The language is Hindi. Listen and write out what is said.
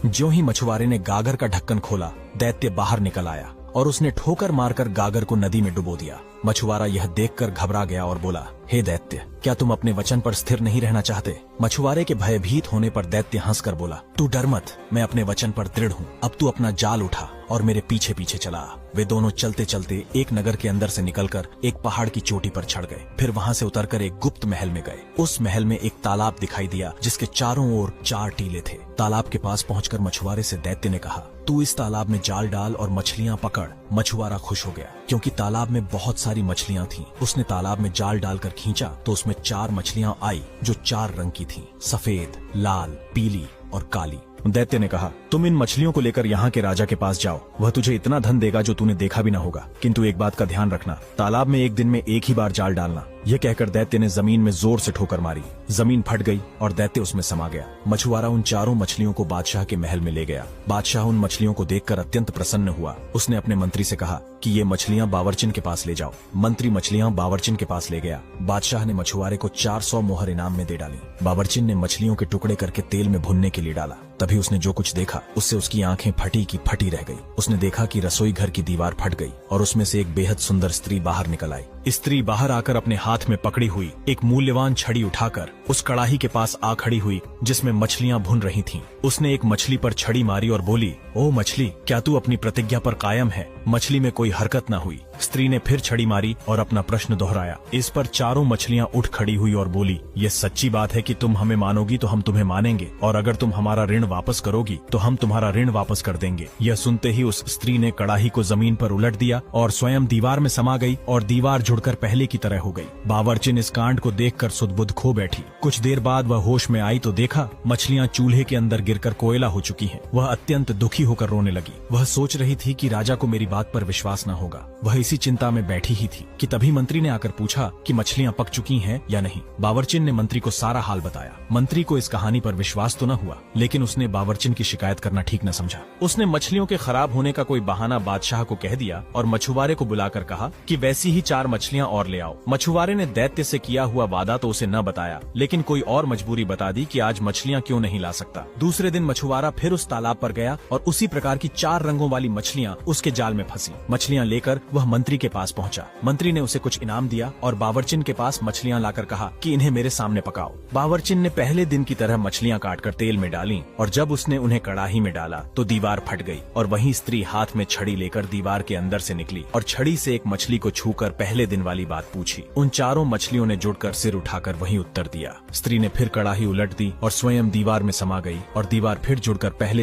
ज्यों ही मछुआरे ने गागर का ढक्कन खोला, दैत्य बाहर निकल आया और उसने ठोकर मारकर गागर को नदी में डुबो दिया। मछुआरा यह देखकर घबरा गया और बोला, हे दैत्य, क्या तुम अपने वचन पर स्थिर नहीं रहना चाहते? मछुआरे के भयभीत होने पर दैत्य हंसकर बोला, तू डर मत, मैं अपने वचन पर दृढ़ हूँ। अब तू अपना जाल उठा और मेरे पीछे पीछे चला। वे दोनों चलते चलते एक नगर के अंदर से निकलकर एक पहाड़ की चोटी पर चढ़ गए। फिर वहाँ से उतरकर एक गुप्त महल में गए। उस महल में एक तालाब दिखाई दिया जिसके चारों ओर 4 टीले थे। तालाब के पास पहुंचकर मछुआरे से दैत्य ने कहा, तू इस तालाब में जाल डाल और मछलियां पकड़। मछुआरा खुश हो गया क्योंकि तालाब में बहुत सारी मछलियां थीं। उसने तालाब में जाल डालकर खींचा तो उसमें 4 मछलियां आई जो 4 रंग की थीं, सफेद, लाल, पीली और काली। दैत्य ने कहा, तुम इन मछलियों को लेकर यहाँ के राजा के पास जाओ, वह तुझे इतना धन देगा जो तूने देखा भी ना होगा। किंतु एक बात का ध्यान रखना, तालाब में एक दिन में एक ही बार जाल डालना। यह कहकर दैत्य ने जमीन में जोर से ठोकर मारी। जमीन फट गई और दैत्य उसमें समा गया। मछुआरा उन 4 मछलियों को बादशाह के महल में ले गया। बादशाह उन मछलियों को देखकर अत्यंत प्रसन्न हुआ। उसने अपने मंत्री से कहा कि ये मछलियां बावर्चिन के पास ले जाओ। मंत्री मछलियां बावर्चिन के पास ले गया। बादशाह ने मछुआरे को 400 मोहर इनाम में दे डाली। बावर्चिन ने मछलियों के टुकड़े करके तेल में भुनने के लिए डाला। तभी उसने जो कुछ देखा उससे उसकी आंखें फटी की फटी रह गई। उसने देखा कि रसोई घर की दीवार फट गई और उसमें से एक बेहद सुंदर स्त्री बाहर निकल आई। स्त्री बाहर आकर अपने हाथ में पकड़ी हुई एक मूल्यवान छड़ी उठाकर उस कड़ाही के पास आ खड़ी हुई जिसमें मछलियां भुन रही थीं। उसने एक मछली पर छड़ी मारी और बोली, ओ मछली, क्या तू अपनी प्रतिज्ञा पर कायम है? मछली में कोई हरकत न हुई। स्त्री ने फिर छड़ी मारी और अपना प्रश्न दोहराया। इस पर चारों मछलियां उठ खड़ी हुई और बोली, ये सच्ची बात है कि तुम हमें मानोगी तो हम तुम्हें मानेंगे, और अगर तुम हमारा ऋण वापस करोगी तो हम तुम्हारा ऋण वापस कर देंगे। यह सुनते ही उस स्त्री ने कड़ाही को जमीन पर उलट दिया और स्वयं दीवार में समा गई और दीवार जुड़कर पहले की तरह हो गई। बावर्चिन इस कांड को देखकर सुध-बुध खो बैठी। कुछ देर बाद वह होश में आई तो देखा मछलियां चूल्हे के अंदर गिरकर कोयला हो चुकी हैं। वह अत्यंत दुखी होकर रोने लगी। वह सोच रही थी कि राजा को मेरी बात पर विश्वास न होगा। वह इसी चिंता में बैठी ही थी कि तभी मंत्री ने आकर पूछा कि मछलियां पक चुकी हैं या नहीं। बावर्चिन ने मंत्री को सारा हाल बताया। मंत्री को इस कहानी पर विश्वास तो न हुआ, लेकिन उसने बावर्चिन की शिकायत करना ठीक न समझा। उसने मछलियों के खराब होने का कोई बहाना बादशाह को कह दिया और मछुआरे को बुलाकर कहा कि वैसी ही 4 मछलियां और ले आओ। मछुआरे ने दैत्य से किया हुआ वादा तो उसे न बताया, लेकिन कोई और मजबूरी बता दी कि आज मछलियां क्यों नहीं ला सकता। दूसरे दिन मछुआरा फिर उस तालाब पर गया और उसी प्रकार की 4 रंगों वाली मछलियां उसके जाल में फंसी। मछलियां लेकर वह मंत्री के पास पहुंचा। मंत्री ने उसे कुछ इनाम दिया और बावर्चिन के पास मछलियां लाकर कहा कि इन्हें मेरे सामने पकाओ। बावर्चिन ने पहले दिन की तरह मछलियां काटकर तेल में डाली और जब उसने उन्हें कड़ाही में डाला तो दीवार फट गई और वही स्त्री हाथ में छड़ी लेकर दीवार के अंदर से निकली और छड़ी से एक मछली को छूकर पहले दिन वाली बात पूछी। उन 4 मछलियों ने जुड़कर सिर उठाकर वही उत्तर दिया। स्त्री ने फिर कड़ाही उलट दी और स्वयं दीवार में समा गई और दीवार फिर जुड़कर पहले